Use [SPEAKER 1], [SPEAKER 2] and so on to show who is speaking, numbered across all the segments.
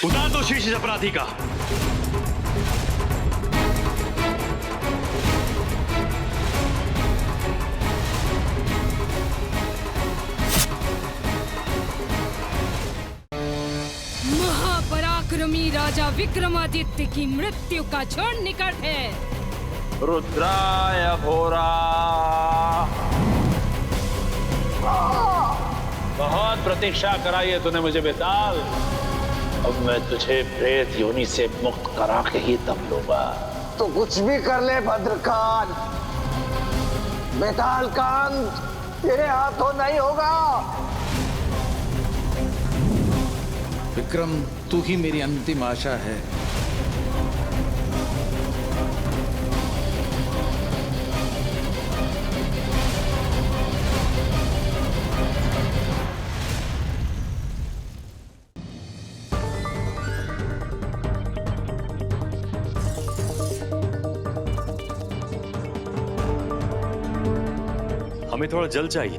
[SPEAKER 1] उतार दो शीश इस अपराधी का।
[SPEAKER 2] महापराक्रमी राजा विक्रमादित्य की मृत्यु का क्षण निकट है।
[SPEAKER 3] रुद्राय घोरा। बहुत प्रतीक्षा कराई है तूने मुझे बेताल। अब मैं तुझे प्रेत योनि से मुक्त करा के ही दम लूंगा।
[SPEAKER 4] तो कुछ भी कर ले भद्रकाल, बेताल कांत तेरे हाथों नहीं होगा।
[SPEAKER 5] विक्रम, तू ही मेरी अंतिम आशा है।
[SPEAKER 1] हमें थोड़ा जल चाहिए।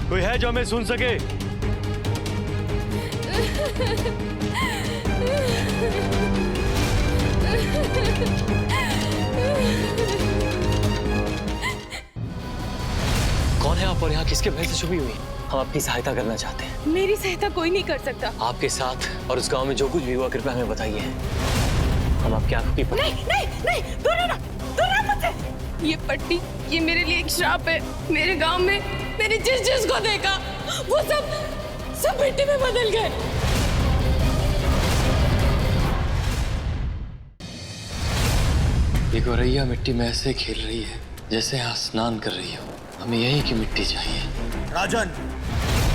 [SPEAKER 1] कोई है जो हमें सुन सके?
[SPEAKER 6] कौन है आप और यहाँ किसके भय से छुपी हुई? हम आपकी सहायता करना चाहते हैं।
[SPEAKER 2] मेरी सहायता कोई नहीं कर सकता।
[SPEAKER 6] आपके साथ और उस गांव में जो कुछ भी हुआ कृपया हमें बताइए। हम आपकी आंखों की
[SPEAKER 2] नहीं नहीं नहीं, दूर रहना मुझसे। ये पट्टी, ये मेरे लिए एक श्राप है। मेरे गांव में मैंने जिस जिस को देखा वो सब मिट्टी में बदल गए।
[SPEAKER 6] ये गौरैया मिट्टी में ऐसे खेल रही है जैसे यहाँ स्नान कर रही हो। हमें यही की मिट्टी चाहिए।
[SPEAKER 7] राजन,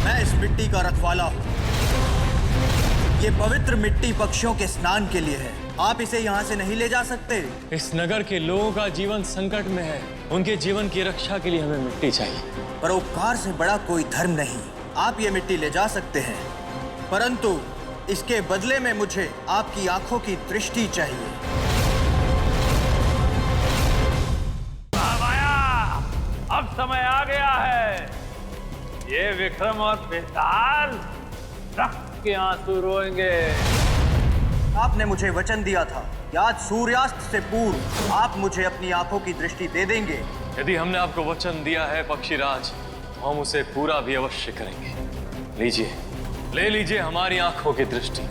[SPEAKER 7] मैं इस मिट्टी का रखवाला हूँ। ये पवित्र मिट्टी पक्षियों के स्नान के लिए है। आप इसे यहाँ से नहीं ले जा सकते।
[SPEAKER 6] इस नगर के लोगों का जीवन संकट में है। उनके जीवन की रक्षा के लिए हमें मिट्टी चाहिए।
[SPEAKER 7] परोपकार से बड़ा कोई धर्म नहीं। आप ये मिट्टी ले जा सकते हैं, परंतु इसके बदले में मुझे आपकी आंखों की दृष्टि चाहिए।
[SPEAKER 3] अब समय आ गया है। ये विक्रम और बेताल रक्त के आंसू रोएंगे।
[SPEAKER 7] आपने मुझे वचन दिया था कि आज सूर्यास्त से पूर्व आप मुझे अपनी आंखों की दृष्टि दे देंगे।
[SPEAKER 6] यदि हमने आपको वचन दिया है पक्षीराज, तो हम उसे पूरा भी अवश्य करेंगे। लीजिए, ले लीजिए हमारी आंखों की दृष्टि।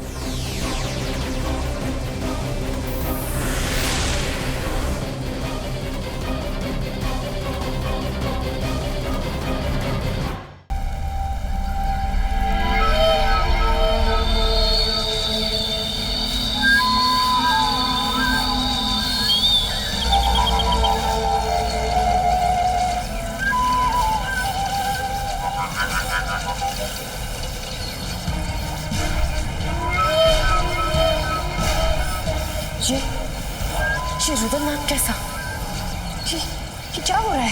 [SPEAKER 8] ये रुद्रनाथ कैसा? ये क्या हो रहा है?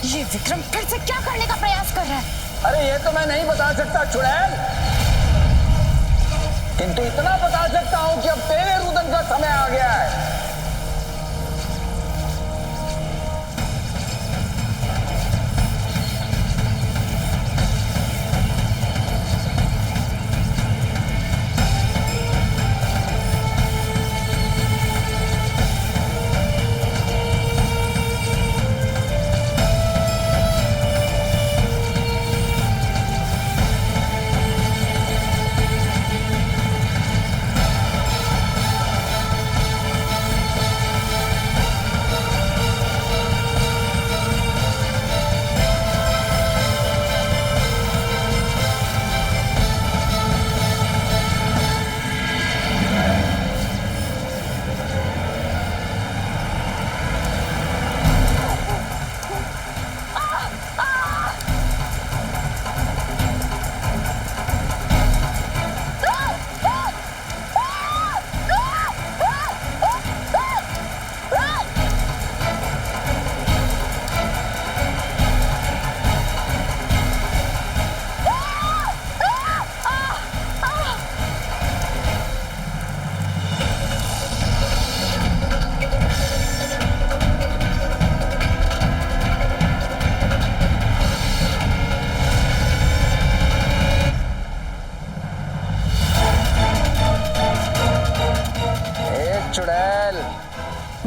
[SPEAKER 8] ये विक्रम फिर से क्या करने का प्रयास कर रहा है?
[SPEAKER 4] अरे ये तो मैं नहीं बता सकता चुड़ैल, किंतु इतना बता सकता हूं कि अब तेरे रुदन का समय आ गया है।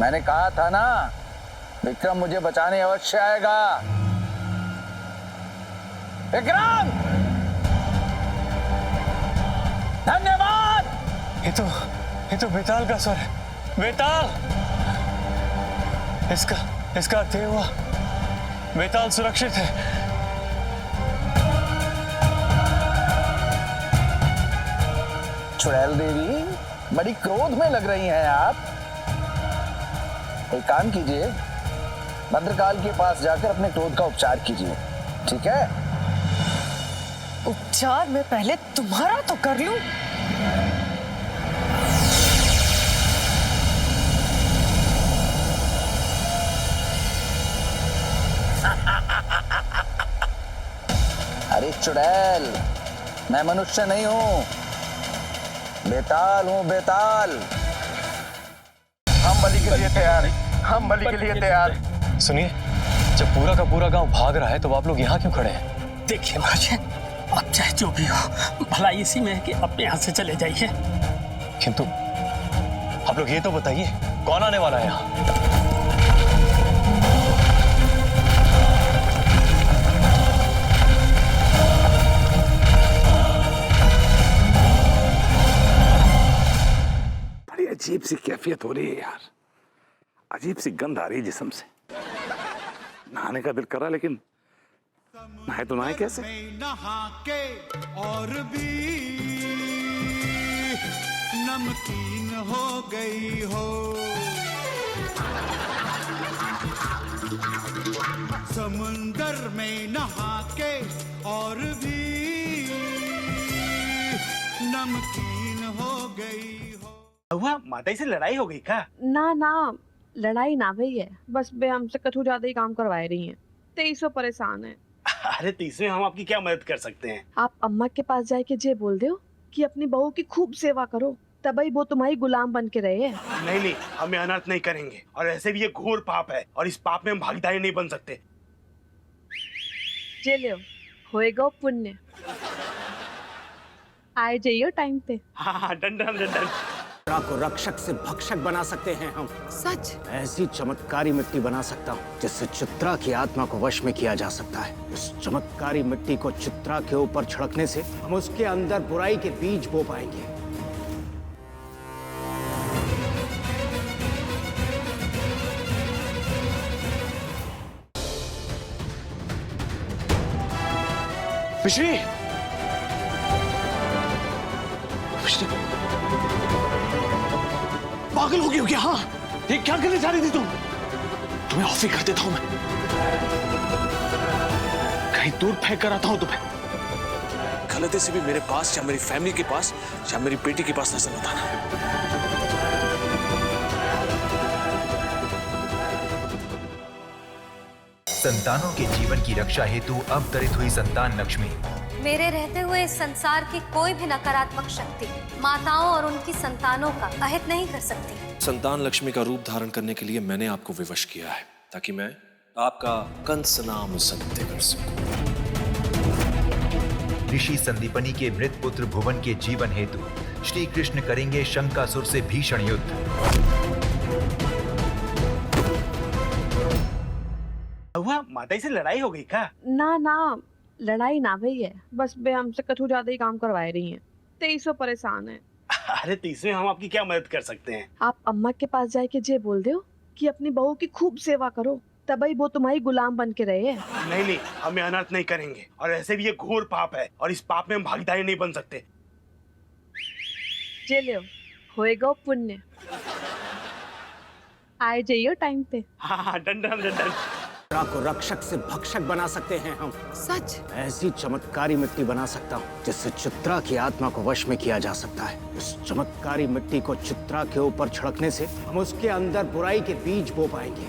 [SPEAKER 4] मैंने कहा था ना, विक्रम मुझे बचाने अवश्य आएगा। विक्रम, धन्यवाद।
[SPEAKER 6] ये तो बेताल का स्वर है। बेताल! इसका अर्थ ये हुआ बेताल सुरक्षित है।
[SPEAKER 4] चुड़ैल देवी, बड़ी क्रोध में लग रही हैं आप। एक काम कीजिए, भद्रकाल के पास जाकर अपने क्रोध का उपचार कीजिए, ठीक है?
[SPEAKER 8] उपचार मैं पहले तुम्हारा तो कर लूं।
[SPEAKER 4] अरे चुड़ैल, मैं मनुष्य नहीं हूं, बेताल हूं, बेताल। हम बलि के लिए तैयार हैं, हम बलि के लिए तैयार हैं।
[SPEAKER 6] सुनिए, जब पूरा का पूरा गांव भाग रहा है तो आप लोग यहाँ क्यों खड़े हैं?
[SPEAKER 9] देखिए महाशय, अब चाहे जो भी हो, भलाई इसी में है कि अपने यहाँ से चले जाइए।
[SPEAKER 6] किंतु आप लोग ये तो बताइए, कौन आने वाला है यहाँ?
[SPEAKER 10] बड़ी अजीब सी कैफियत हो रही है यार, अजीब सी गंध आ रही है जिस्म से। नहाने का दिल करा, लेकिन नहाए तो नहाए कैसे?
[SPEAKER 11] नहा के और भी नमकीन हो गई हो, समुंदर में नहा के और भी नमकीन हो गई हो।
[SPEAKER 10] हुआ माता से लड़ाई हो गई क्या?
[SPEAKER 2] ना ना, लड़ाई ना भई है, बस बे हमसे कछु ज्यादा ही काम करवाए रही हैं। 2300 परेशान है।
[SPEAKER 10] अरे 23 में हम आपकी क्या मदद कर सकते हैं?
[SPEAKER 2] आप अम्मा के पास जाए के जे बोल दो कि अपनी बहू की खूब सेवा करो, तभी वो तुम्हारी गुलाम बन के रहे।
[SPEAKER 10] नहीं, हम अनर्थ नहीं करेंगे, और ऐसे भी ये घोर पाप है, और इस पाप में हम भागीदारी नहीं बन सकते।
[SPEAKER 2] जे ले होएगा पुण्य, आए जाइयो टाइम पे।
[SPEAKER 10] हाँ, डन।
[SPEAKER 4] को रक्षक से भक्षक बना सकते हैं हम।
[SPEAKER 8] सच?
[SPEAKER 4] ऐसी चमत्कारी मिट्टी बना सकता हूँ जिससे चित्रा की आत्मा को वश में किया जा सकता है। उस चमत्कारी मिट्टी को चित्रा के ऊपर छिड़कने से हम उसके अंदर बुराई के बीज बो पाएंगे।
[SPEAKER 1] पिशवी! पागल हो गई हो क्या? हाँ, ये क्या करने जा रही थी तुम? तुम्हें ऑफ ही कर देता हूं मैं, कहीं दूर फेंक कर आता हूं तुम्हें। गलती से भी मेरे पास या मेरी फैमिली के पास या मेरी बेटी के पास नजर मत आना।
[SPEAKER 12] संतानों के जीवन की रक्षा हेतु अवतरित हुई संतान लक्ष्मी
[SPEAKER 13] मेरे रहते हुए इस संसार की कोई भी नकारात्मक शक्ति माताओं और उनकी संतानों का अहित नहीं कर सकती।
[SPEAKER 1] संतान लक्ष्मी का रूप धारण करने के लिए मैंने आपको विवश किया है, ताकि मैं आपका कंस नाम सत्य कर सकूं।
[SPEAKER 12] ऋषि संदीपनी के मृत पुत्र भुवन के जीवन हेतु श्री कृष्ण करेंगे शंकासुर से भीषण युद्ध।
[SPEAKER 10] हुआ माता से लड़ाई हो गई क्या?
[SPEAKER 2] ना, लड़ाई ना भई है, बस बे हमसे कछु ज्यादा ही काम करवाए रही हैं। 2300 परेशान है।
[SPEAKER 10] अरे 23 में हम आपकी क्या मदद कर सकते हैं?
[SPEAKER 2] आप अम्मा के पास जाए के जे बोल दो कि अपनी बहू की खूब सेवा करो, तभी वो तुम्हारी गुलाम बन के रहे।
[SPEAKER 10] नहीं, हम अनर्थ नहीं करेंगे, और ऐसे भी ये घोर पाप है, और इस पाप में हम भागीदारी नहीं बन सकते।
[SPEAKER 2] जे ले होएगा पुण्य, आए जाइयो टाइम पे।
[SPEAKER 10] हाँ, डन।
[SPEAKER 4] को रक्षक से भक्षक बना सकते हैं हम।
[SPEAKER 8] सच?
[SPEAKER 4] ऐसी चमत्कारी मिट्टी बना सकता हूँ जिससे चित्रा की आत्मा को वश में किया जा सकता है। उस चमत्कारी मिट्टी को चित्रा के ऊपर छिड़कने से हम उसके अंदर बुराई के बीज बो पाएंगे।